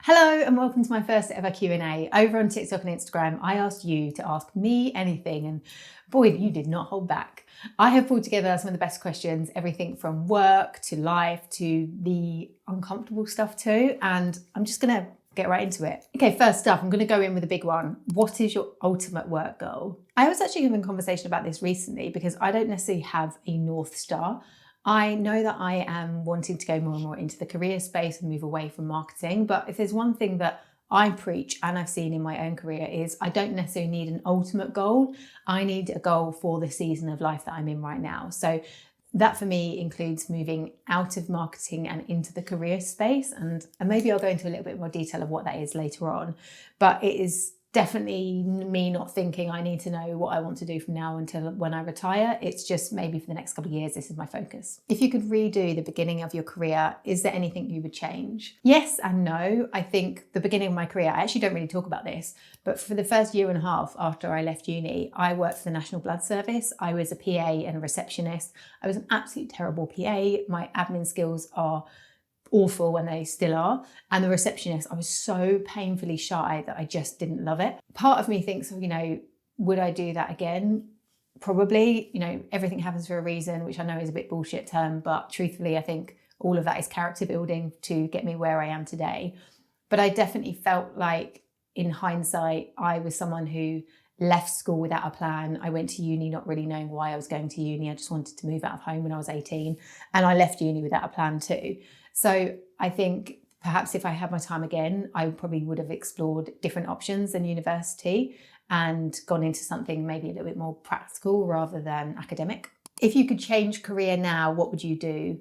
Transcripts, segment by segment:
Hello and welcome to my first ever Q&A. Over on TikTok and Instagram, I asked you to ask me anything and boy, you did not hold back. I have pulled together some of the best questions, everything from work to life to the uncomfortable stuff too, and I'm just gonna get right into it. Okay, first up, I'm gonna go in with a big one. What is your ultimate work goal? I was actually having a conversation about this recently because I don't necessarily have a North Star. I know that I am wanting to go more and more into the career space and move away from marketing, but if there's one thing that I preach and I've seen in my own career is I don't necessarily need an ultimate goal. I need a goal for the season of life that I'm in right now. So that for me includes moving out of marketing and into the career space. And maybe I'll go into a little bit more detail of what that is later on, but it is definitely me not thinking I need to know what I want to do from now until when I retire. It's just maybe for the next couple of years, this is my focus. If you could redo the beginning of your career, is there anything you would change? Yes and no. I think the beginning of my career, I actually don't really talk about this, but for the first year and a half after I left uni, I worked for the National Blood Service. I was a PA and a receptionist. I was an absolute terrible PA. My admin skills are awful when they still are. And the receptionist, I was so painfully shy that I just didn't love it. Part of me thinks, would I do that again? Probably. Everything happens for a reason, which I know is a bit bullshit term, but truthfully, I think all of that is character building to get me where I am today. But I definitely felt like in hindsight, I was someone who left school without a plan. I went to uni not really knowing why I was going to uni. I just wanted to move out of home when I was 18. And I left uni without a plan too. So I think perhaps if I had my time again, I probably would have explored different options than university and gone into something maybe a little bit more practical rather than academic. If you could change career now, what would you do?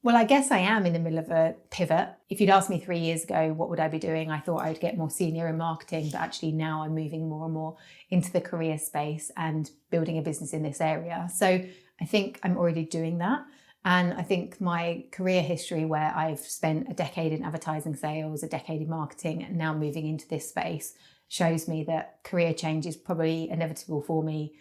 Well, I guess I am in the middle of a pivot. If you'd asked me 3 years ago, what would I be doing? I thought I'd get more senior in marketing, but actually now I'm moving more and more into the career space and building a business in this area. So I think I'm already doing that. And I think my career history, where I've spent a decade in advertising sales, a decade in marketing, and now moving into this space, shows me that career change is probably inevitable for me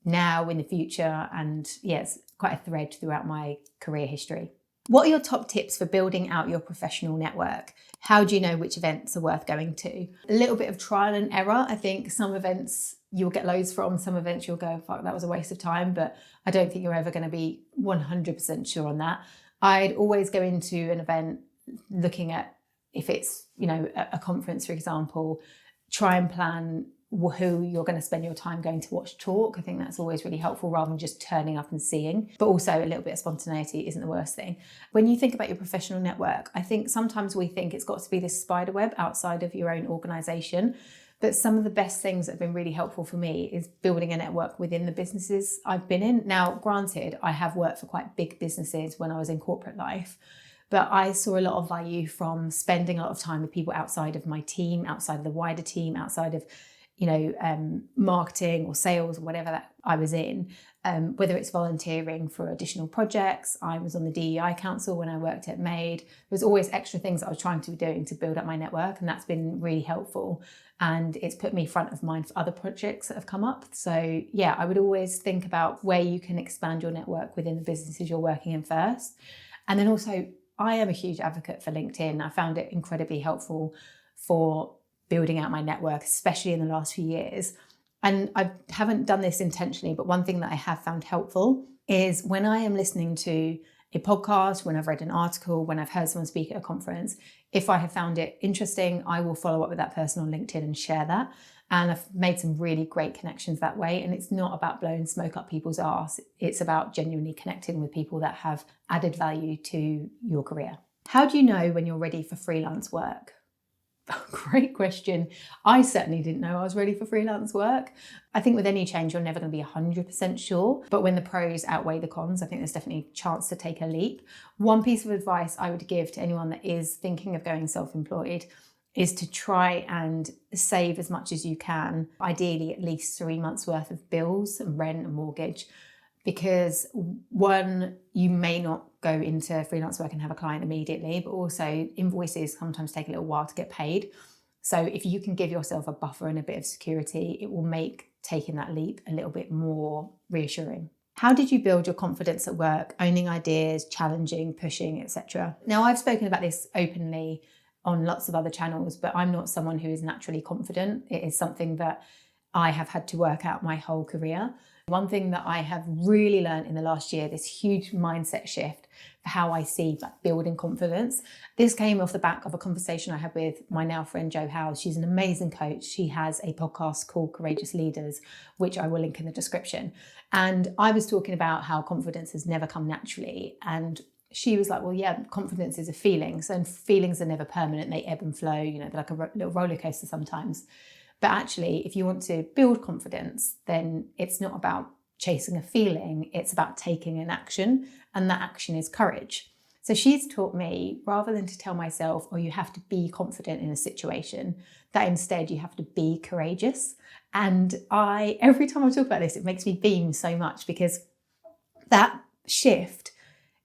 now, in the future. And it's quite a thread throughout my career history. What are your top tips for building out your professional network? How do you know which events are worth going to? A little bit of trial and error. I think some events you'll get loads from, some events you'll go, fuck, that was a waste of time, but I don't think you're ever going to be 100% sure on that. I'd always go into an event looking at, if it's, a conference, for example, try and plan who you're going to spend your time going to watch talk. I think that's always really helpful rather than just turning up and seeing, but also a little bit of spontaneity isn't the worst thing. When you think about your professional network, I think sometimes we think it's got to be this spider web outside of your own organization. But some of the best things that have been really helpful for me is building a network within the businesses I've been in. Now, granted, I have worked for quite big businesses when I was in corporate life, but I saw a lot of value from spending a lot of time with people outside of my team, outside of the wider team, outside of marketing or sales or whatever that I was in, whether it's volunteering for additional projects. I was on the DEI council when I worked at Made. There's always extra things I was trying to be doing to build up my network, and that's been really helpful. And it's put me front of mind for other projects that have come up. So yeah, I would always think about where you can expand your network within the businesses you're working in first. And then also, I am a huge advocate for LinkedIn. I found it incredibly helpful for building out my network, especially in the last few years. And I haven't done this intentionally, but one thing that I have found helpful is when I am listening to a podcast, when I've read an article, when I've heard someone speak at a conference, if I have found it interesting, I will follow up with that person on LinkedIn and share that. And I've made some really great connections that way. And it's not about blowing smoke up people's arse. It's about genuinely connecting with people that have added value to your career. How do you know when you're ready for freelance work? Great question. I certainly didn't know I was ready for freelance work. I think with any change, you're never going to be 100% sure. But when the pros outweigh the cons, I think there's definitely a chance to take a leap. One piece of advice I would give to anyone that is thinking of going self-employed is to try and save as much as you can, ideally at least 3 months worth of bills and rent and mortgage. Because one, you may not go into freelance work and have a client immediately, but also invoices sometimes take a little while to get paid. So if you can give yourself a buffer and a bit of security, it will make taking that leap a little bit more reassuring. How did you build your confidence at work, owning ideas, challenging, pushing, etc.? Now, I've spoken about this openly on lots of other channels, but I'm not someone who is naturally confident. It is something that I have had to work out my whole career. One thing that I have really learned in the last year, this huge mindset shift for how I see like building confidence. This came off the back of a conversation I had with my now friend Jo Howes. She's an amazing coach. She has a podcast called Courageous Leaders, which I will link in the description. And I was talking about how confidence has never come naturally. And she was like, well, yeah, confidence is a feeling. So feelings are never permanent. They ebb and flow, they're like a little roller coaster sometimes. But actually, if you want to build confidence, then it's not about chasing a feeling, it's about taking an action, and that action is courage. So she's taught me, rather than to tell myself, oh, you have to be confident in a situation, that instead you have to be courageous. And every time I talk about this, it makes me beam so much, because that shift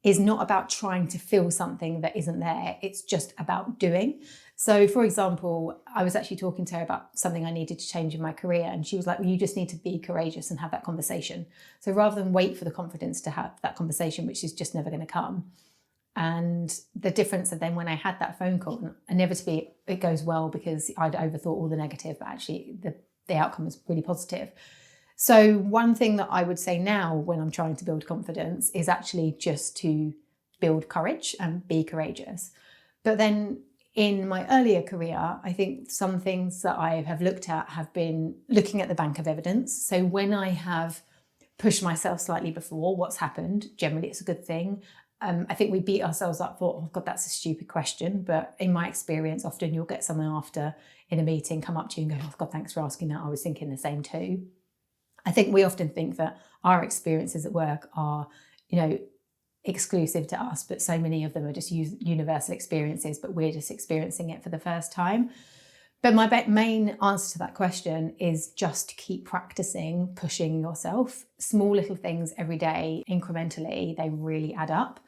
is not about trying to feel something that isn't there. It's just about doing. So for example, I was actually talking to her about something I needed to change in my career. And she was like, well, you just need to be courageous and have that conversation. So rather than wait for the confidence to have that conversation, which is just never going to come. And the difference of then when I had that phone call, inevitably it goes well because I'd overthought all the negative, but actually the outcome was really positive. So one thing that I would say now when I'm trying to build confidence is actually just to build courage and be courageous. But then in my earlier career, I think some things that I have looked at have been looking at the bank of evidence. So when I have pushed myself slightly before, what's happened? Generally, it's a good thing. I think we beat ourselves up for, oh God, that's a stupid question. But in my experience, often you'll get someone after in a meeting come up to you and go, oh God, thanks for asking that. I was thinking the same too. I think we often think that our experiences at work are, exclusive to us, but so many of them are just universal experiences, but we're just experiencing it for the first time. But my main answer to that question is just to keep practicing, pushing yourself. Small little things every day, incrementally, they really add up.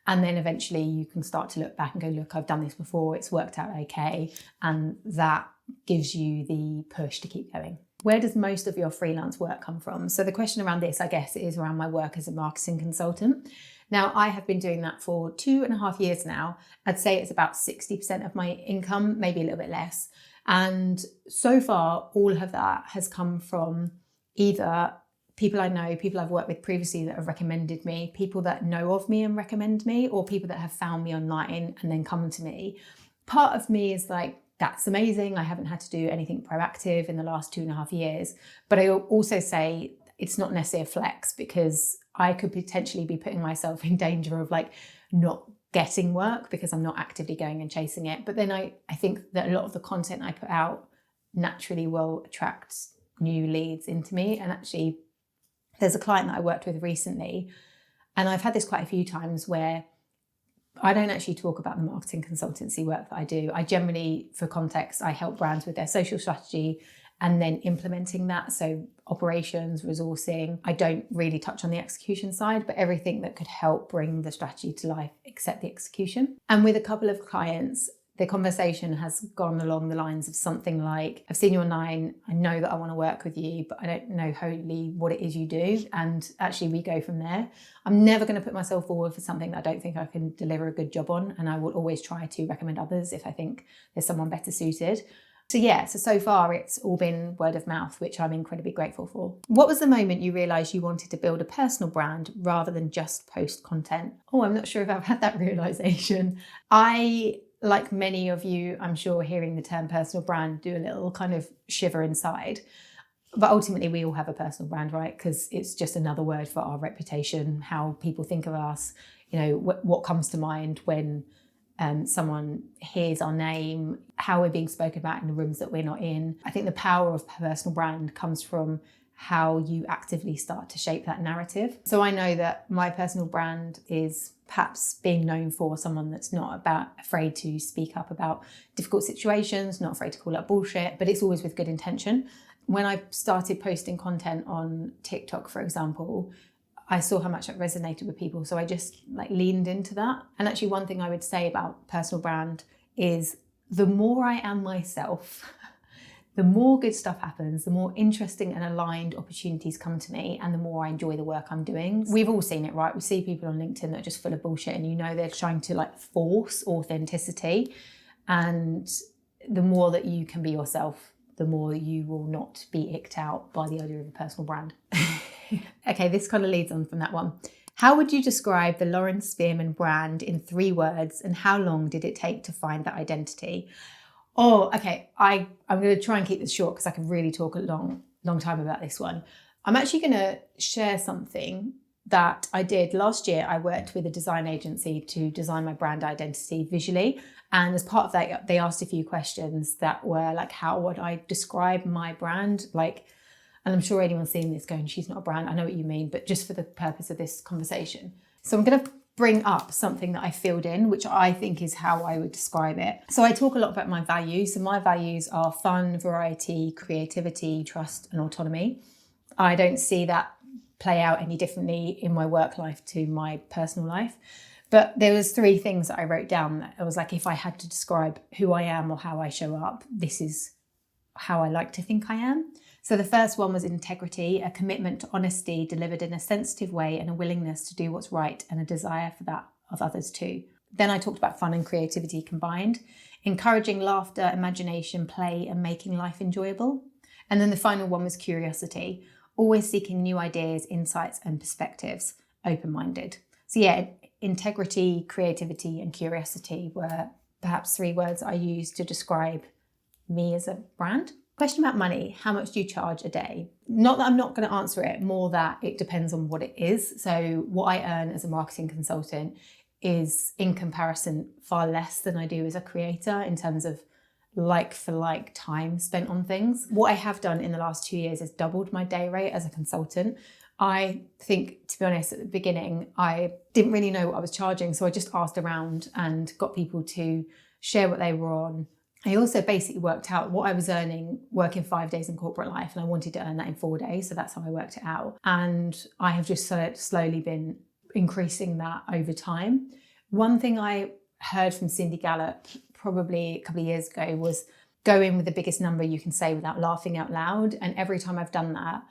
And then eventually you can start to look back and go, look, I've done this before, it's worked out okay. And that gives you the push to keep going. Where does most of your freelance work come from? So the question around this, I guess, is around my work as a marketing consultant. Now, I have been doing that for 2.5 years now. I'd say it's about 60% of my income, maybe a little bit less. And so far, all of that has come from either people I know, people I've worked with previously that have recommended me, people that know of me and recommend me, or people that have found me online and then come to me. Part of me is like, that's amazing. I haven't had to do anything proactive in the last 2.5 years. But I also say it's not necessarily a flex, because I could potentially be putting myself in danger of like not getting work because I'm not actively going and chasing it. But then I think that a lot of the content I put out naturally will attract new leads into me. And actually, there's a client that I worked with recently, and I've had this quite a few times where I don't actually talk about the marketing consultancy work that I do. I generally, for context, I help brands with their social strategy and then implementing that. So operations, resourcing. I don't really touch on the execution side, but everything that could help bring the strategy to life, except the execution. And with a couple of clients, the conversation has gone along the lines of something like, I've seen you online, I know that I want to work with you, but I don't know wholly what it is you do. And actually we go from there. I'm never going to put myself forward for something that I don't think I can deliver a good job on. And I will always try to recommend others if I think there's someone better suited. So far it's all been word of mouth, which I'm incredibly grateful for. What was the moment you realised you wanted to build a personal brand rather than just post content? Oh, I'm not sure if I've had that realisation. Like many of you, I'm sure, hearing the term personal brand, do a little kind of shiver inside. But ultimately, we all have a personal brand, right? Because it's just another word for our reputation, how people think of us, what comes to mind when someone hears our name, how we're being spoken about in the rooms that we're not in. I think the power of personal brand comes from how you actively start to shape that narrative. So I know that my personal brand is perhaps being known for someone that's not afraid to speak up about difficult situations, not afraid to call out bullshit, but it's always with good intention. When I started posting content on TikTok, for example, I saw how much it resonated with people. So I just leaned into that. And actually one thing I would say about personal brand is the more I am myself, the more good stuff happens, the more interesting and aligned opportunities come to me, and the more I enjoy the work I'm doing. We've all seen it, right? We see people on LinkedIn that are just full of bullshit, and they're trying to force authenticity. And the more that you can be yourself, the more you will not be icked out by the idea of a personal brand. Okay, this kind of leads on from that one. How would you describe the Lauren Spearman brand in 3 words, and how long did it take to find that identity? Oh, okay. I'm going to try and keep this short because I could really talk a long time about this one. I'm actually going to share something that I did last year. I worked with a design agency to design my brand identity visually. And as part of that, they asked a few questions that were like, how would I describe my brand? Like, and I'm sure anyone's seeing this going, she's not a brand. I know what you mean, but just for the purpose of this conversation. So I'm going to bring up something that I filled in, which I think is how I would describe it. So I talk a lot about my values. So my values are fun, variety, creativity, trust, and autonomy. I don't see that play out any differently in my work life to my personal life. But there was 3 things that I wrote down that I was like, if I had to describe who I am or how I show up, this is how I like to think I am. So the first one was integrity, a commitment to honesty delivered in a sensitive way, and a willingness to do what's right, and a desire for that of others too. Then I talked about fun and creativity combined, encouraging laughter, imagination, play, and making life enjoyable. And then the final one was curiosity, always seeking new ideas, insights, and perspectives, open-minded. So yeah, integrity, creativity, and curiosity were perhaps 3 words I used to describe me as a brand. Question about money. How much do you charge a day? Not that I'm not going to answer it, more that it depends on what it is. So what I earn as a marketing consultant is in comparison far less than I do as a creator in terms of like for like time spent on things. What I have done in the last 2 years is doubled my day rate as a consultant. I think, to be honest, at the beginning, I didn't really know what I was charging. So I just asked around and got people to share what they were on. I also basically worked out what I was earning working 5 days in corporate life, and I wanted to earn that in 4 days. So that's how I worked it out. And I have just slowly been increasing that over time. One thing I heard from Cindy Gallop probably a couple of years ago was go in with the biggest number you can say without laughing out loud. And every time I've done that,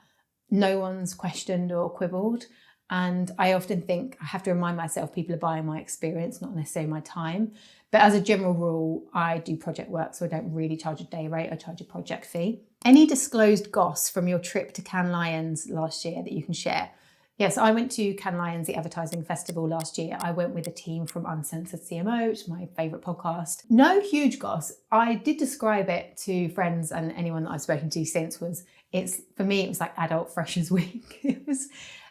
no one's questioned or quibbled. And I often think I have to remind myself people are buying my experience, not necessarily my time. But as a general rule, I do project work, so I don't really charge a day rate, I charge a project fee. Any disclosed goss from your trip to Cannes Lions last year that you can share? Yes, I went to Cannes Lions, the advertising festival last year. I went with a team from Uncensored CMO, which is my favourite podcast. No huge goss. I did describe it to friends and anyone that I've spoken to since for me, it was like adult freshers week. It was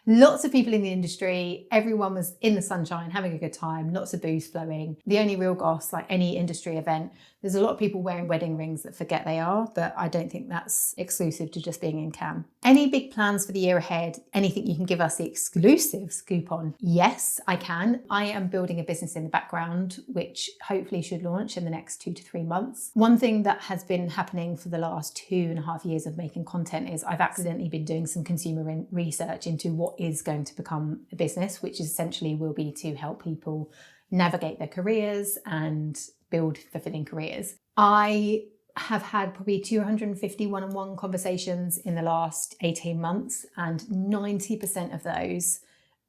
lots of people in the industry. Everyone was in the sunshine, having a good time, lots of booze flowing. The only real goss, like any industry event, there's a lot of people wearing wedding rings that forget they are, but I don't think that's exclusive to just being in Cannes. Any big plans for the year ahead? Anything you can give us the exclusive scoop on? Yes, I can. I am building a business in the background, which hopefully should launch in the next 2 to 3 months. One thing that has been happening for the last 2.5 years of making content is I've accidentally been doing some consumer research into what is going to become a business, which essentially will be to help people navigate their careers and build fulfilling careers. I have had probably 250 one-on-one conversations in the last 18 months, and 90% of those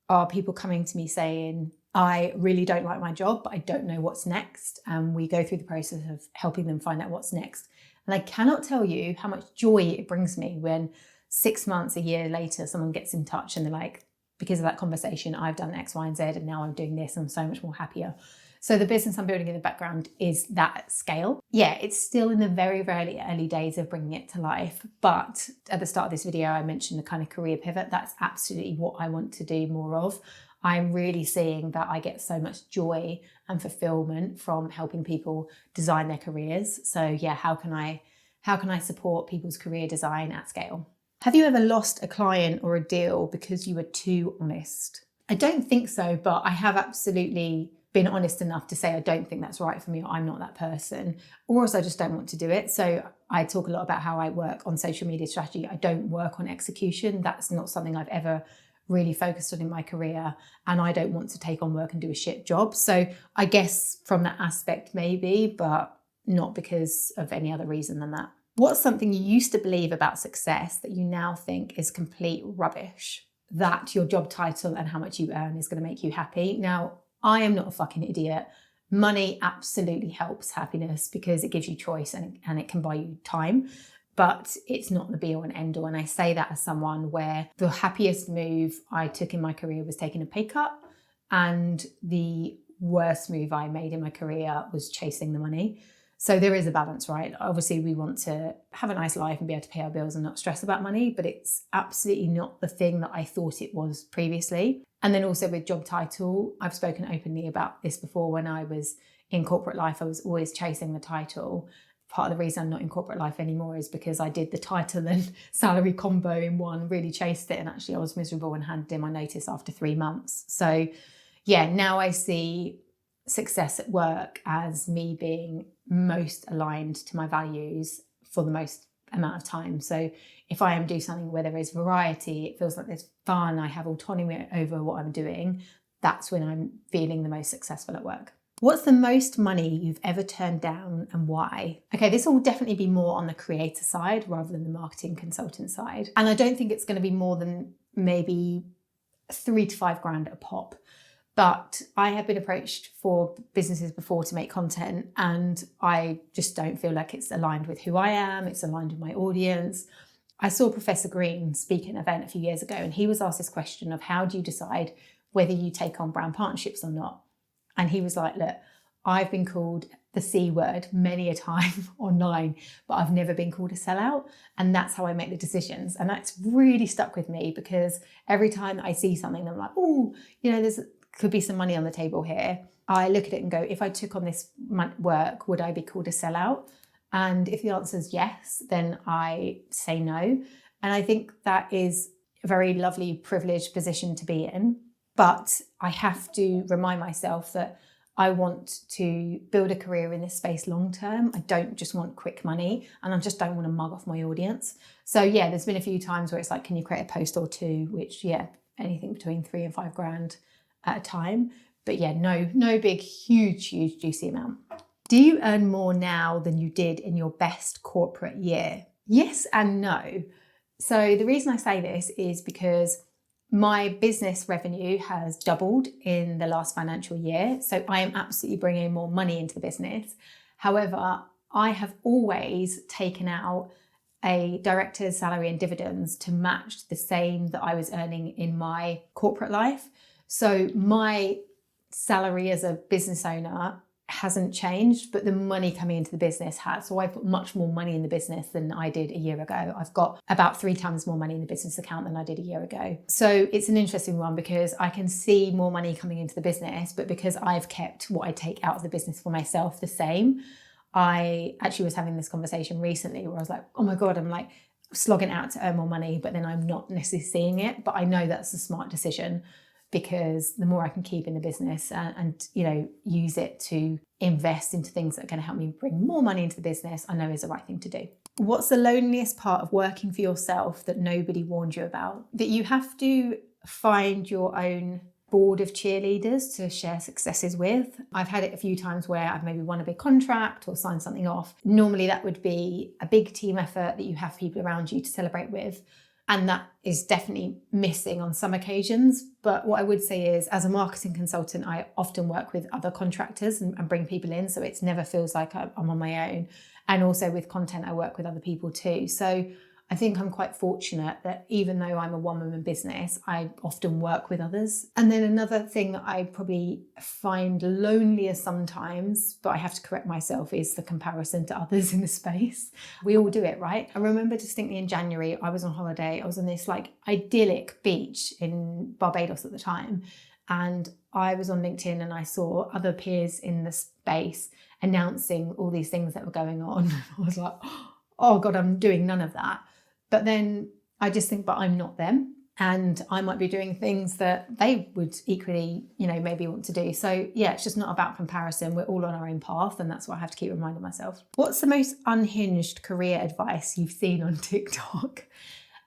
are people coming to me saying, I really don't like my job, but I don't know what's next. And we go through the process of helping them find out what's next. And I cannot tell you how much joy it brings me when 6 months, a year later, someone gets in touch and they're like, because of that conversation, I've done X, Y, and Z, and now I'm doing this, and I'm so much more happier. So the business I'm building in the background is that scale. Yeah, it's still in the very, very early days of bringing it to life. But at the start of this video, I mentioned the kind of career pivot. That's absolutely what I want to do more of. I'm really seeing that I get so much joy and fulfillment from helping people design their careers. So yeah, how can I support people's career design at scale? Have you ever lost a client or a deal because you were too honest? I don't think so, but I have absolutely been honest enough to say I don't think that's right for me, or I'm not that person, or else I just don't want to do it. So I talk a lot about how I work on social media strategy. I don't work on execution. That's not something I've ever really focused on in my career, and I don't want to take on work and do a shit job. So I guess from that aspect maybe, but not because of any other reason than that. What's something you used to believe about success that you now think is complete rubbish? That your job title and how much you earn is going to make you happy. Now, I am not a fucking idiot. Money absolutely helps happiness because it gives you choice and it can buy you time. But it's not the be all and end all. And I say that as someone where the happiest move I took in my career was taking a pay cut. And the worst move I made in my career was chasing the money. So there is a balance, right? Obviously, we want to have a nice life and be able to pay our bills and not stress about money, but it's absolutely not the thing that I thought it was previously. And then also with job title, I've spoken openly about this before. When I was in corporate life, I was always chasing the title. Part of the reason I'm not in corporate life anymore is because I did the title and salary combo in one, really chased it, and actually I was miserable and handed in my notice after 3 months. So yeah, now I see success at work as me being most aligned to my values for the most amount of time. So if I am doing something where there is variety, it feels like there's fun, I have autonomy over what I'm doing, that's when I'm feeling the most successful at work. What's the most money you've ever turned down and why? Okay, this will definitely be more on the creator side rather than the marketing consultant side. And I don't think it's going to be more than maybe 3 to 5 grand a pop. But I have been approached for businesses before to make content, and I just don't feel like it's aligned with who I am. It's aligned with my audience. I saw Professor Green speak at an event a few years ago, and he was asked this question of how do you decide whether you take on brand partnerships or not? And he was like, look, I've been called the C word many a time online, but I've never been called a sellout. And that's how I make the decisions. And that's really stuck with me because every time I see something, I'm like, oh, there's could be some money on the table here. I look at it and go, if I took on this work, would I be called a sellout? And if the answer is yes, then I say no. And I think that is a very lovely, privileged position to be in. But I have to remind myself that I want to build a career in this space long term. I don't just want quick money, and I just don't want to mug off my audience. So yeah, there's been a few times where it's like, can you create a post or two, which anything between 3 and 5 grand at a time. But yeah, no big, huge, juicy amount. Do you earn more now than you did in your best corporate year? Yes and no. So the reason I say this is because my business revenue has doubled in the last financial year. So I am absolutely bringing more money into the business. However, I have always taken out a director's salary and dividends to match the same that I was earning in my corporate life. So my salary as a business owner hasn't changed, but the money coming into the business has. So I put much more money in the business than I did a year ago. I've got about 3 times more money in the business account than I did a year ago. So it's an interesting one because I can see more money coming into the business, but because I've kept what I take out of the business for myself the same. I actually was having this conversation recently where I was like, oh my God, I'm like slogging out to earn more money, but then I'm not necessarily seeing it. But I know that's a smart decision, because the more I can keep in the business and use it to invest into things that are going to help me bring more money into the business, I know is the right thing to do. What's the loneliest part of working for yourself that nobody warned you about? That you have to find your own board of cheerleaders to share successes with. I've had it a few times where I've maybe won a big contract or signed something off. Normally that would be a big team effort that you have people around you to celebrate with. And that is definitely missing on some occasions. But what I would say is, as a marketing consultant, I often work with other contractors and bring people in. So it never feels like I'm on my own. And also with content, I work with other people too. So I think I'm quite fortunate that even though I'm a one-woman business, I often work with others. And then another thing that I probably find lonelier sometimes, but I have to correct myself, is the comparison to others in the space. We all do it, right? I remember distinctly in January, I was on holiday. I was on this like idyllic beach in Barbados at the time. And I was on LinkedIn and I saw other peers in the space announcing all these things that were going on. I was like, oh God, I'm doing none of that. But then I just think, but I'm not them. And I might be doing things that they would equally, maybe want to do. So yeah, it's just not about comparison. We're all on our own path. And that's what I have to keep reminding myself. What's the most unhinged career advice you've seen on TikTok?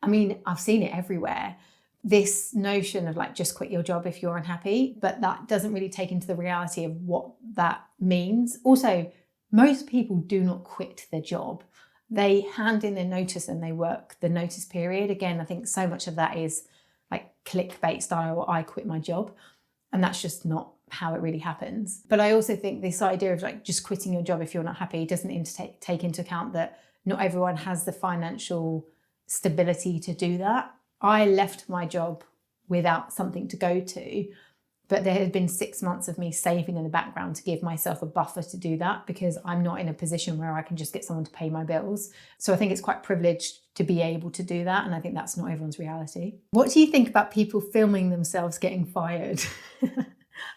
I mean, I've seen it everywhere. This notion of like, just quit your job if you're unhappy, but that doesn't really take into the reality of what that means. Also, most people do not quit their job. They hand in their notice and they work the notice period. Again, I think so much of that is like clickbait style, I quit my job. And that's just not how it really happens. But I also think this idea of like just quitting your job if you're not happy doesn't take into account that not everyone has the financial stability to do that. I left my job without something to go to, but there had been 6 months of me saving in the background to give myself a buffer to do that, because I'm not in a position where I can just get someone to pay my bills. So I think it's quite privileged to be able to do that. And I think that's not everyone's reality. What do you think about people filming themselves getting fired?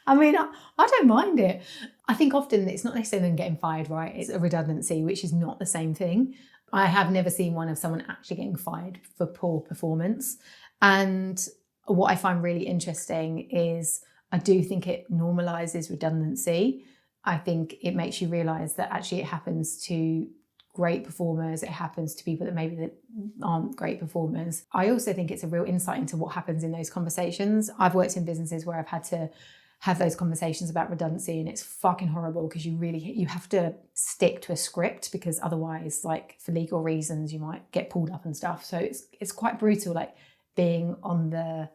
I mean, I don't mind it. I think often it's not necessarily them getting fired, right? It's a redundancy, which is not the same thing. I have never seen one of someone actually getting fired for poor performance. And what I find really interesting is I do think it normalizes redundancy. I think it makes you realize that actually it happens to great performers. It happens to people that maybe that aren't great performers. I also think it's a real insight into what happens in those conversations. I've worked in businesses where I've had to have those conversations about redundancy, and it's fucking horrible because you have to stick to a script, because otherwise, like for legal reasons, you might get pulled up and stuff. So it's quite brutal, like being on the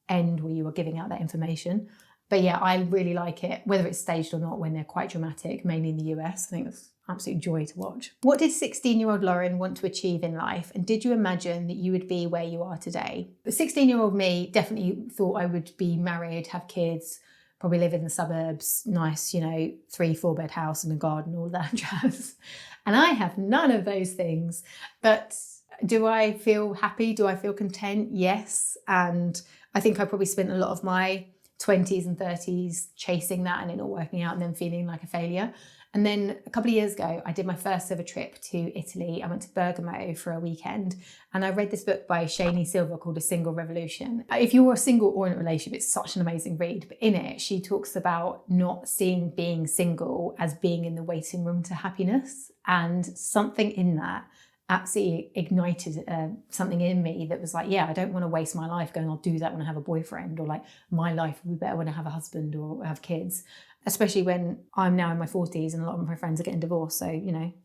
end where you are giving out that information. But yeah, I really like it, whether it's staged or not, when they're quite dramatic, mainly in the US. I think it's absolute joy to watch. What did 16-year-old Lauren want to achieve in life? And did you imagine that you would be where you are today? The 16-year-old me definitely thought I would be married, have kids, probably live in the suburbs, nice, 3-4 bed house and a garden, all that jazz. And I have none of those things. But do I feel happy? Do I feel content? Yes. And I think I probably spent a lot of my 20s and 30s chasing that and it not working out and then feeling like a failure. And then a couple of years ago, I did my first ever trip to Italy. I went to Bergamo for a weekend, and I read this book by Shani called A Single Revolution. If you're single or in a relationship, it's such an amazing read. But in it, she talks about not seeing being single as being in the waiting room to happiness. And something in that absolutely ignited something in me that was like, yeah, I don't want to waste my life going, I'll do that when I have a boyfriend, or like my life will be better when I have a husband or have kids. Especially when I'm now in my 40s and a lot of my friends are getting divorced. So,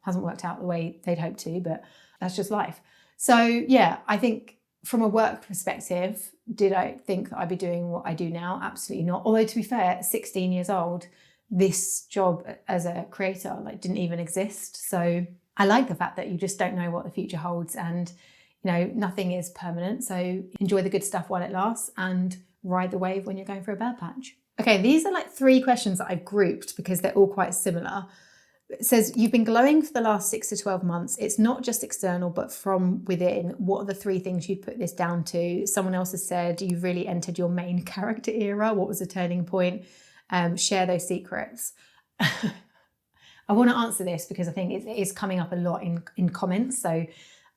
hasn't worked out the way they'd hoped to, but that's just life. So yeah, I think from a work perspective, did I think that I'd be doing what I do now? Absolutely not. Although to be fair, at 16 years old, this job as a creator didn't even exist. So I like the fact that you just don't know what the future holds, and nothing is permanent. So enjoy the good stuff while it lasts and ride the wave when you're going for a bad patch. Okay, these are 3 questions that I've grouped because they're all quite similar. It says, you've been glowing for the last 6 to 12 months. It's not just external, but from within. What are the 3 things you'd put this down to? Someone else has said, you've really entered your main character era. What was the turning point? Share those secrets. I want to answer this because I think it is coming up a lot in comments. So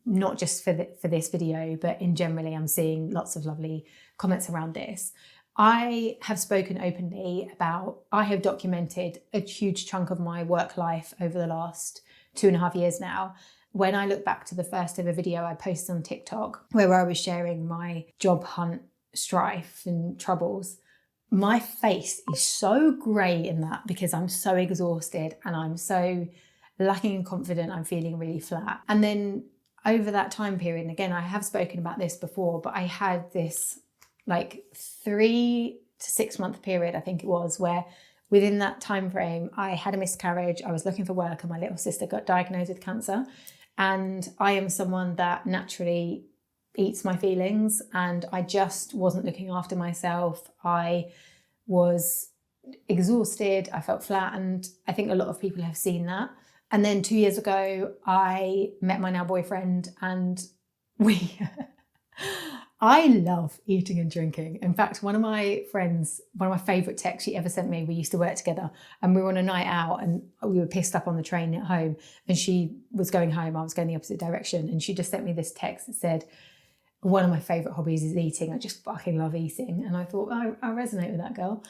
not just for this video, but in generally, I'm seeing lots of lovely comments around this. I have spoken openly about, I have documented a huge chunk of my work life over the last 2.5 years now. When I look back to the first ever video I posted on TikTok, where I was sharing my job hunt strife and troubles, my face is so grey in that because I'm so exhausted and I'm so lacking in confidence. I'm feeling really flat. And then over that time period, and again, I have spoken about this before, but I had this 3 to 6 month period, I think it was, where within that time frame, I had a miscarriage, I was looking for work, and my little sister got diagnosed with cancer. And I am someone that naturally eats my feelings, and I just wasn't looking after myself. I was exhausted, I felt flat, and I think a lot of people have seen that. And then 2 years ago, I met my now boyfriend, and I love eating and drinking. In fact, one of my favourite texts she ever sent me, we used to work together and we were on a night out and we were pissed up on the train at home, and she was going home, I was going the opposite direction, and she just sent me this text that said, one of my favourite hobbies is eating. I just fucking love eating. And I thought, I resonate with that girl.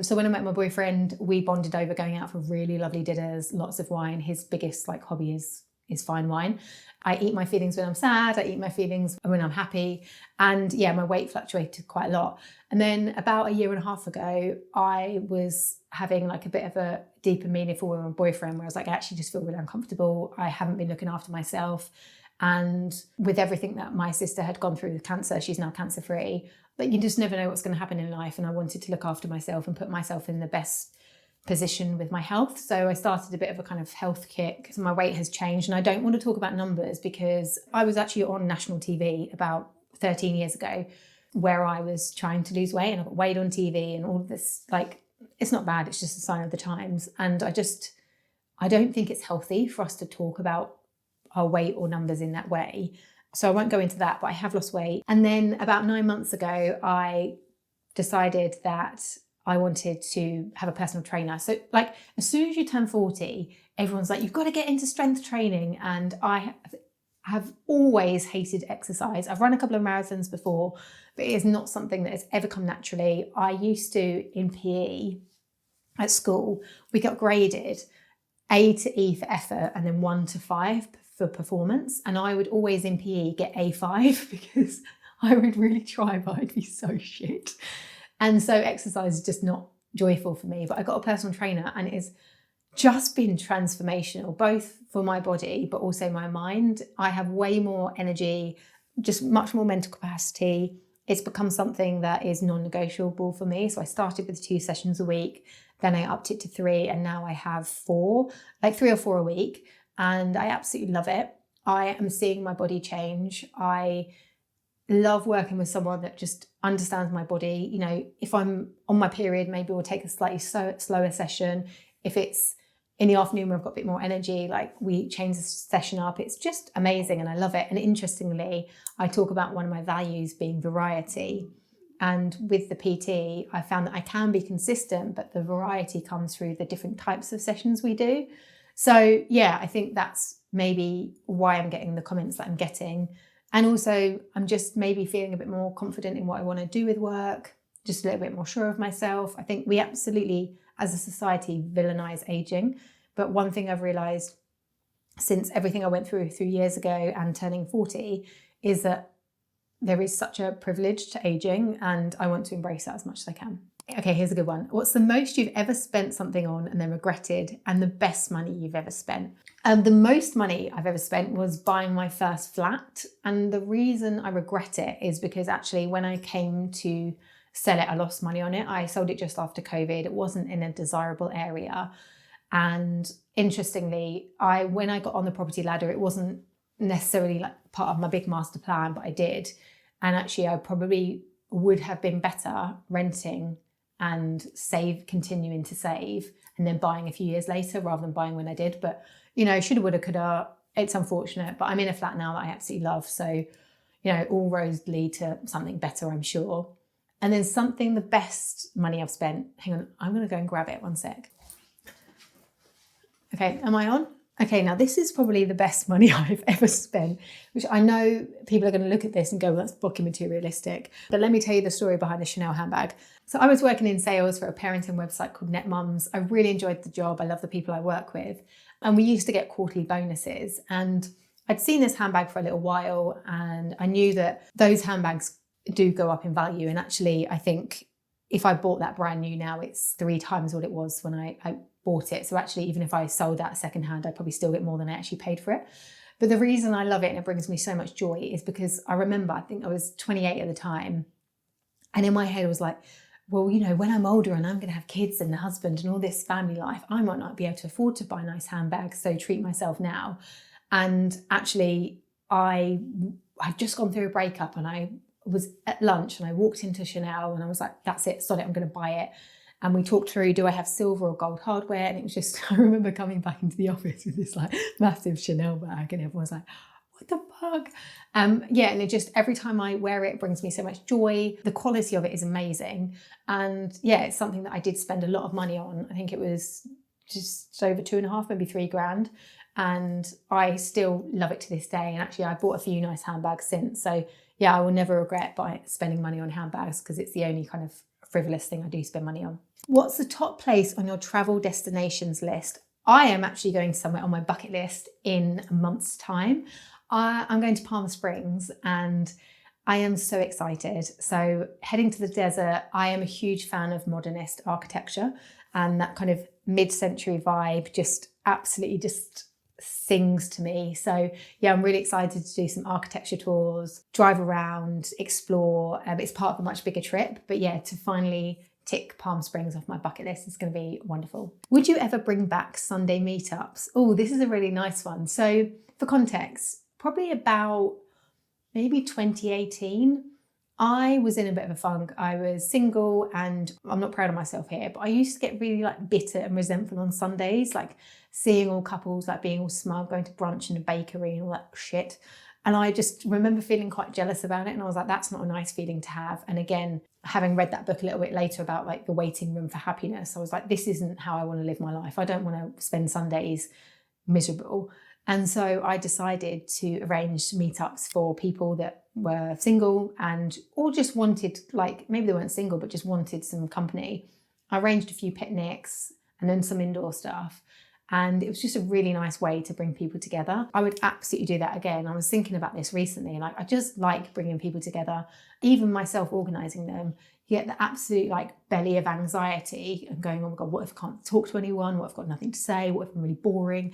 So when I met my boyfriend, we bonded over going out for really lovely dinners, lots of wine. His biggest hobby is fine wine. I eat my feelings when I'm sad. I eat my feelings when I'm happy. And yeah, my weight fluctuated quite a lot. And then about 1.5 years ago, I was having a bit of a deeper meaningful with my boyfriend where I was I actually just feel really uncomfortable. I haven't been looking after myself. And with everything that my sister had gone through with cancer, she's now cancer free. but you just never know what's going to happen in life. And I wanted to look after myself and put myself in the best position with my health. So I started a bit of a kind of health kick. So my weight has changed, and I don't want to talk about numbers because I was actually on national TV about 13 years ago where I was trying to lose weight, and I got weighed on TV and all of this. Like, it's not bad, it's just a sign of the times. And I don't think it's healthy for us to talk about our weight or numbers in that way. So I won't go into that, but I have lost weight. And then about 9 months ago, I decided that I wanted to have a personal trainer. So like, as soon as you turn 40, everyone's like, you've got to get into strength training. And I have always hated exercise. I've run a couple of marathons before, but it is not something that has ever come naturally. I used to, in PE at school, we got graded A to E for effort and then 1 to 5 for performance. And I would always in PE get A5 because I would really try, but I'd be so shit. And so exercise is just not joyful for me. But I got a personal trainer, and it has just been transformational, both for my body, but also my mind. I have way more energy, just much more mental capacity. It's become something that is non-negotiable for me. So I started with 2 sessions a week, then I upped it to 3, and now I have 4, like 3 or 4 a week. And I absolutely love it. I am seeing my body change. I love working with someone that just understands my body. You know, if I'm on my period, maybe we'll take a slightly slower session. If it's in the afternoon where I've got a bit more energy, like we change the session up. It's just amazing and I love it. And interestingly, I talk about one of my values being variety. And with the PT, I found that I can be consistent, but the variety comes through the different types of sessions we do. So yeah, I think that's maybe why I'm getting the comments that I'm getting. And also I'm just maybe feeling a bit more confident in what I want to do with work, just a little bit more sure of myself. I think we absolutely, as a society, villainize aging. But one thing I've realized since everything I went through 3 years ago and turning 40 is that there is such a privilege to aging, and I want to embrace that as much as I can. Okay, here's a good one. What's the most you've ever spent something on and then regretted, and the best money you've ever spent? The most money I've ever spent was buying my first flat. And the reason I regret it is because actually when I came to sell it, I lost money on it. I sold it just after COVID. It wasn't in a desirable area. And interestingly, when I got on the property ladder, it wasn't necessarily like part of my big master plan, but I did. And actually I probably would have been better renting and continuing to save and then buying a few years later rather than buying when I did. But, you know, shoulda, woulda, coulda. It's unfortunate, but I'm in a flat now that I absolutely love. So, you know, all roads lead to something better, I'm sure. And then the best money I've spent. Hang on, I'm going to go and grab it. One sec. Okay, am I on? Okay, now this is probably the best money I've ever spent, which I know people are going to look at this and go, well, that's fucking materialistic. But let me tell you the story behind the Chanel handbag. So I was working in sales for a parenting website called Net Mums. I really enjoyed the job. I love the people I work with. And we used to get quarterly bonuses. And I'd seen this handbag for a little while, and I knew that those handbags do go up in value. And actually, I think if I bought that brand new now, it's 3 times what it was when I bought it. So actually, even if I sold that secondhand, I'd probably still get more than I actually paid for it. But the reason I love it and it brings me so much joy is because I remember, I think I was 28 at the time. And in my head, I was like, well, you know, when I'm older and I'm going to have kids and a husband and all this family life, I might not be able to afford to buy nice handbags. So treat myself now. And actually, I'd just gone through a breakup, and I was at lunch and I walked into Chanel and I was like, that's it, sod it, I'm going to buy it. And we talked through, do I have silver or gold hardware? And it was just, I remember coming back into the office with this like massive Chanel bag, and everyone was like, what the fuck? Yeah, and it just, every time I wear it, it brings me so much joy. The quality of it is amazing. And yeah, it's something that I did spend a lot of money on. I think it was just over 2.5, maybe 3 grand. And I still love it to this day. And actually I bought a few nice handbags since. So yeah, I will never regret spending money on handbags, because it's the only kind of frivolous thing I do spend money on. What's the top place on your travel destinations list? I am actually going somewhere on my bucket list in a month's time. I'm going to Palm Springs, and I am so excited. So heading to the desert, I am a huge fan of modernist architecture, and that kind of mid-century vibe just absolutely just sings to me. So yeah, I'm really excited to do some architecture tours, drive around, explore. It's part of a much bigger trip, but yeah, to finally tick Palm Springs off my bucket list is going to be wonderful. Would you ever bring back Sunday meetups? Oh, this is a really nice one. So for context, probably about maybe 2018, I was in a bit of a funk. I was single, and I'm not proud of myself here, but I used to get really like bitter and resentful on Sundays, like seeing all couples like being all smug, going to brunch in a bakery and all that shit. And I just remember feeling quite jealous about it. And I was like, that's not a nice feeling to have. And again, having read that book a little bit later about like the waiting room for happiness, I was like, this isn't how I want to live my life. I don't want to spend Sundays miserable. And so I decided to arrange meetups for people that were single and or just wanted, like maybe they weren't single, but just wanted some company. I arranged a few picnics and then some indoor stuff. And it was just a really nice way to bring people together. I would absolutely do that again. I was thinking about this recently, and like I just like bringing people together, even myself organising them. You get the absolute like belly of anxiety and going, oh my God, what if I can't talk to anyone? What if I've got nothing to say? What if I'm really boring?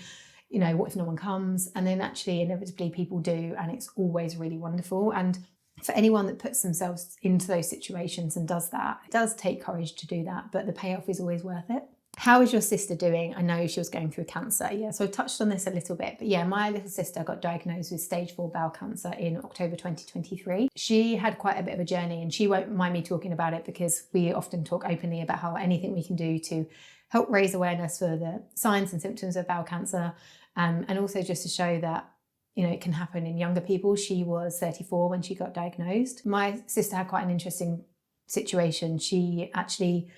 You know, what if no one comes? And then actually inevitably people do, and it's always really wonderful. And for anyone that puts themselves into those situations and does that, it does take courage to do that, but the payoff is always worth it. How is your sister doing? I know she was going through cancer. Yeah, so I touched on this a little bit, but yeah, my little sister got diagnosed with stage 4 bowel cancer in October 2023. She had quite a bit of a journey, and she won't mind me talking about it because we often talk openly about how anything we can do to help raise awareness for the signs and symptoms of bowel cancer, and also just to show that, you know, it can happen in younger people. She was 34 when she got diagnosed. My sister had quite an interesting situation. She actually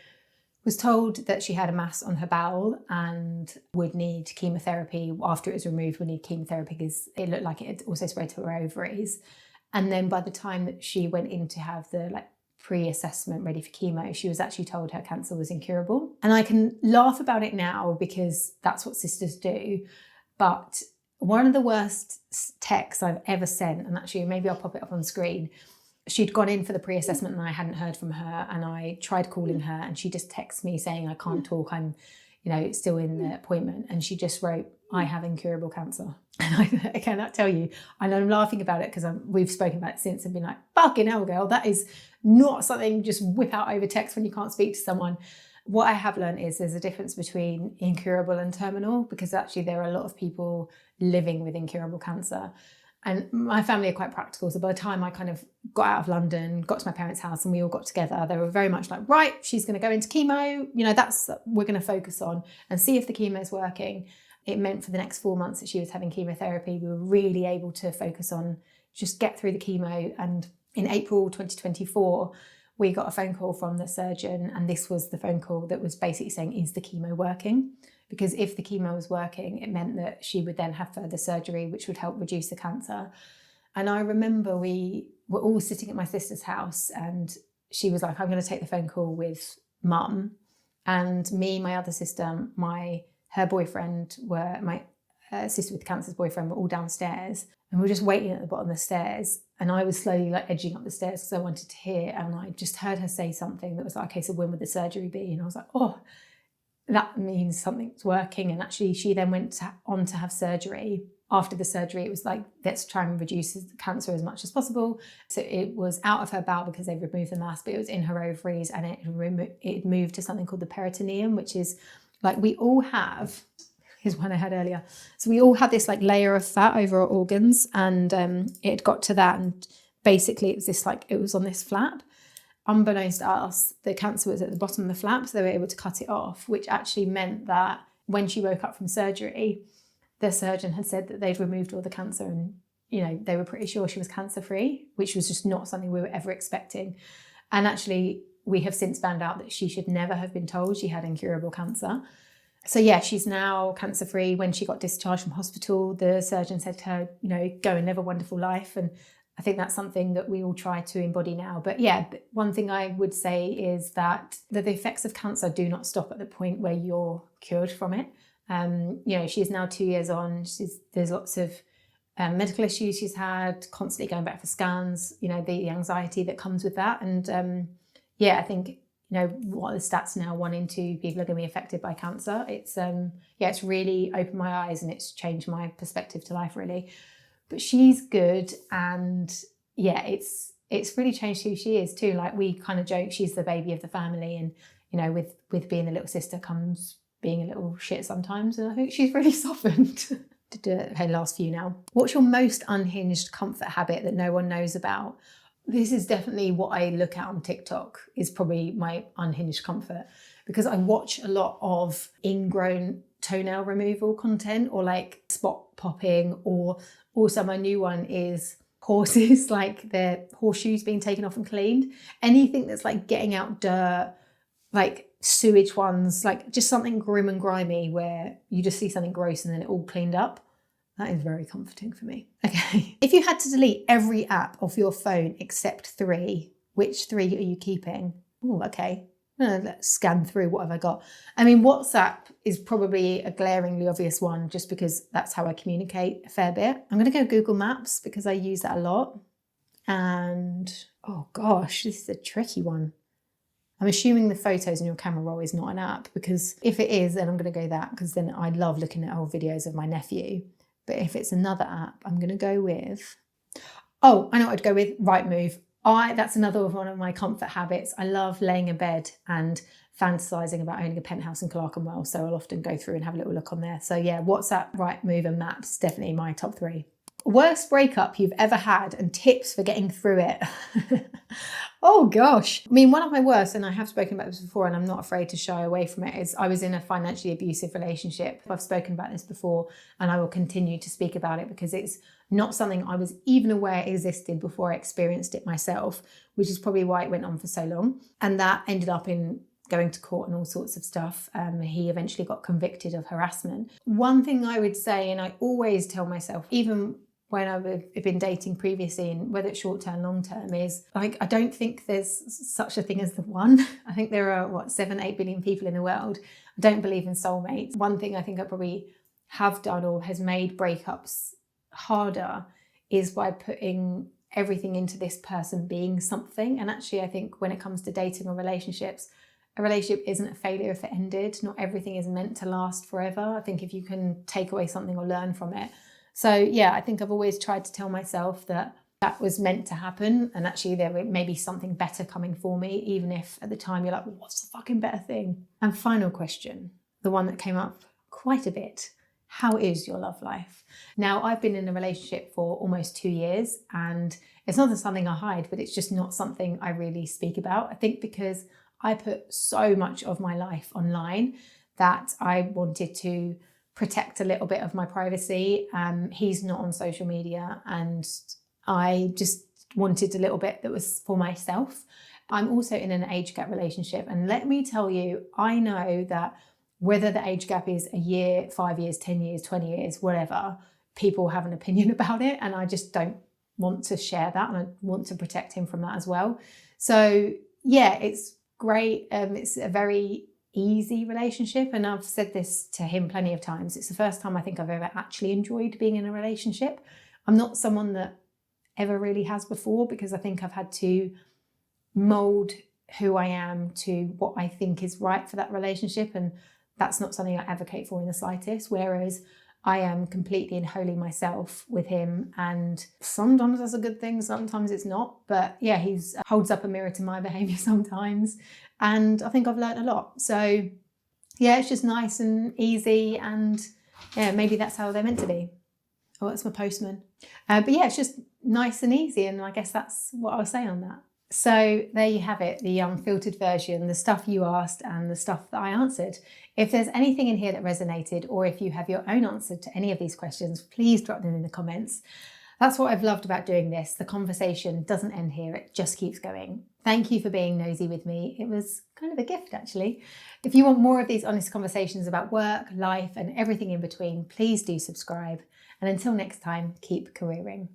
was told that she had a mass on her bowel and would need chemotherapy. After it was removed, would need chemotherapy because it looked like it had also spread to her ovaries. And then by the time that she went in to have the like pre-assessment ready for chemo, she was actually told her cancer was incurable. And I can laugh about it now because that's what sisters do. But one of the worst texts I've ever sent, and actually maybe I'll pop it up on screen, she'd gone in for the pre-assessment and I hadn't heard from her, and I tried calling her and she just texted me saying, I can't talk, I'm, you know, still in the appointment. And she just wrote, I have incurable cancer. And I cannot tell you, and I'm laughing about it because we've spoken about it since and been like, fucking hell, girl, that is not something you just whip out over text when you can't speak to someone. What I have learned is there's a difference between incurable and terminal, because actually there are a lot of people living with incurable cancer. And my family are quite practical. So by the time I kind of got out of London, got to my parents' house and we all got together, they were very much like, right, she's going to go into chemo. You know, that's what we're going to focus on and see if the chemo is working. It meant for the next 4 months that she was having chemotherapy, we were really able to focus on just get through the chemo. And in April 2024, we got a phone call from the surgeon. And this was the phone call that was basically saying, is the chemo working? Because if the chemo was working, it meant that she would then have further surgery, which would help reduce the cancer. And I remember we were all sitting at my sister's house and she was like, I'm going to take the phone call with mum. And me, my other sister, her boyfriend, my sister with cancer's boyfriend, were all downstairs. And we were just waiting at the bottom of the stairs. And I was slowly like edging up the stairs because I wanted to hear. And I just heard her say something that was like, okay, so when would the surgery be? And I was like, oh, that means something's working. And actually she then went on to have surgery. After the surgery, it was like, let's try and reduce the cancer as much as possible. So it was out of her bowel because they removed the mass, but it was in her ovaries, and it moved to something called the peritoneum, which is like we all have, here's one I had earlier. So we all have this like layer of fat over our organs, and it got to that, and basically it was this like, it was on this flap. Unbeknownst to us, the cancer was at the bottom of the flap, so they were able to cut it off, which actually meant that when she woke up from surgery, the surgeon had said that they'd removed all the cancer and, you know, they were pretty sure she was cancer-free, which was just not something we were ever expecting. And actually, we have since found out that she should never have been told she had incurable cancer. So yeah, she's now cancer-free. When she got discharged from hospital, the surgeon said to her, you know, go and live a wonderful life. And I think that's something that we all try to embody now. But yeah, one thing I would say is that the effects of cancer do not stop at the point where you're cured from it. You know, she's now 2 years on. There's lots of medical issues she's had, constantly going back for scans, you know, the anxiety that comes with that. And yeah, I think what are the stats now? 1 in 2 people are going to be affected by cancer. It's it's really opened my eyes and it's changed my perspective to life, really. But she's good, and it's really changed who she is too. Like, we kind of joke she's the baby of the family, and with being the little sister comes being a little shit sometimes, and I think she's really softened. To do her last few now. What's your most unhinged comfort habit that no one knows about? This is definitely what I look at on TikTok, is probably my unhinged comfort, because I watch a lot of ingrown toenail removal content, or like spot popping, or also my new one is horses, like their horseshoes being taken off and cleaned. Anything that's like getting out dirt, like sewage ones, like just something grim and grimy where you just see something gross and then it all cleaned up. That is very comforting for me. Okay. If you had to delete every app off your phone except 3, which 3 are you keeping? Oh, okay. Let's scan through. What have I got? I mean, WhatsApp is probably a glaringly obvious one, just because that's how I communicate a fair bit. I'm going to go Google Maps because I use that a lot. And, oh gosh, this is a tricky one. I'm assuming the photos in your camera roll is not an app, because if it is, then I'm going to go that, because then I love looking at old videos of my nephew. But if it's another app, I'm going to go with, I know what I'd go with, Rightmove. That's another one of my comfort habits. I love laying in bed and fantasizing about owning a penthouse in Clerkenwell, so I'll often go through and have a little look on there. So yeah, WhatsApp, Rightmove and Maps, definitely my top 3. Worst breakup you've ever had and tips for getting through it. Oh gosh. I mean, one of my worst, and I have spoken about this before and I'm not afraid to shy away from it, is I was in a financially abusive relationship. I've spoken about this before and I will continue to speak about it, because it's not something I was even aware existed before I experienced it myself, which is probably why it went on for so long. And that ended up in going to court and all sorts of stuff. He eventually got convicted of harassment. One thing I would say, and I always tell myself, even when I've been dating previously, and whether it's short term, long term, is like, I don't think there's such a thing as the one. I think there are 7-8 billion people in the world. I don't believe in soulmates. One thing I think I probably have done, or has made breakups harder, is by putting everything into this person being something. And actually, I think when it comes to dating or relationships, a relationship isn't a failure if it ended. Not everything is meant to last forever. I think if you can take away something or learn from it. So yeah, I think I've always tried to tell myself that was meant to happen, and actually there may be something better coming for me, even if at the time you're like, well, what's the fucking better thing? And final question, the one that came up quite a bit: how is your love life? Now, I've been in a relationship for almost 2 years, and it's not something I hide, but it's just not something I really speak about. I think because I put so much of my life online that I wanted to protect a little bit of my privacy. He's not on social media, and I just wanted a little bit that was for myself. I'm also in an age gap relationship, and let me tell you, I know that whether the age gap is a year, 5 years, 10 years, 20 years, whatever, people have an opinion about it, and I just don't want to share that, and I want to protect him from that as well. So yeah, it's great. It's a very easy relationship, and I've said this to him plenty of times. It's the first time I think I've ever actually enjoyed being in a relationship. I'm not someone that ever really has before, because I think I've had to mold who I am to what I think is right for that relationship, and that's not something I advocate for in the slightest. Whereas I am completely and wholly myself with him, and sometimes that's a good thing, sometimes it's not. But yeah, he holds up a mirror to my behaviour sometimes, and I think I've learned a lot. So yeah, it's just nice and easy, and yeah, maybe that's how they're meant to be. Oh, that's my postman. But yeah, it's just nice and easy, and I guess that's what I'll say on that. So there you have it, the unfiltered version, the stuff you asked and the stuff that I answered. If there's anything in here that resonated, or if you have your own answer to any of these questions, please drop them in the comments. That's what I've loved about doing this. The conversation doesn't end here, it just keeps going. Thank you for being nosy with me. It was kind of a gift, actually. If you want more of these honest conversations about work, life, and everything in between, please do subscribe. And until next time, keep careering.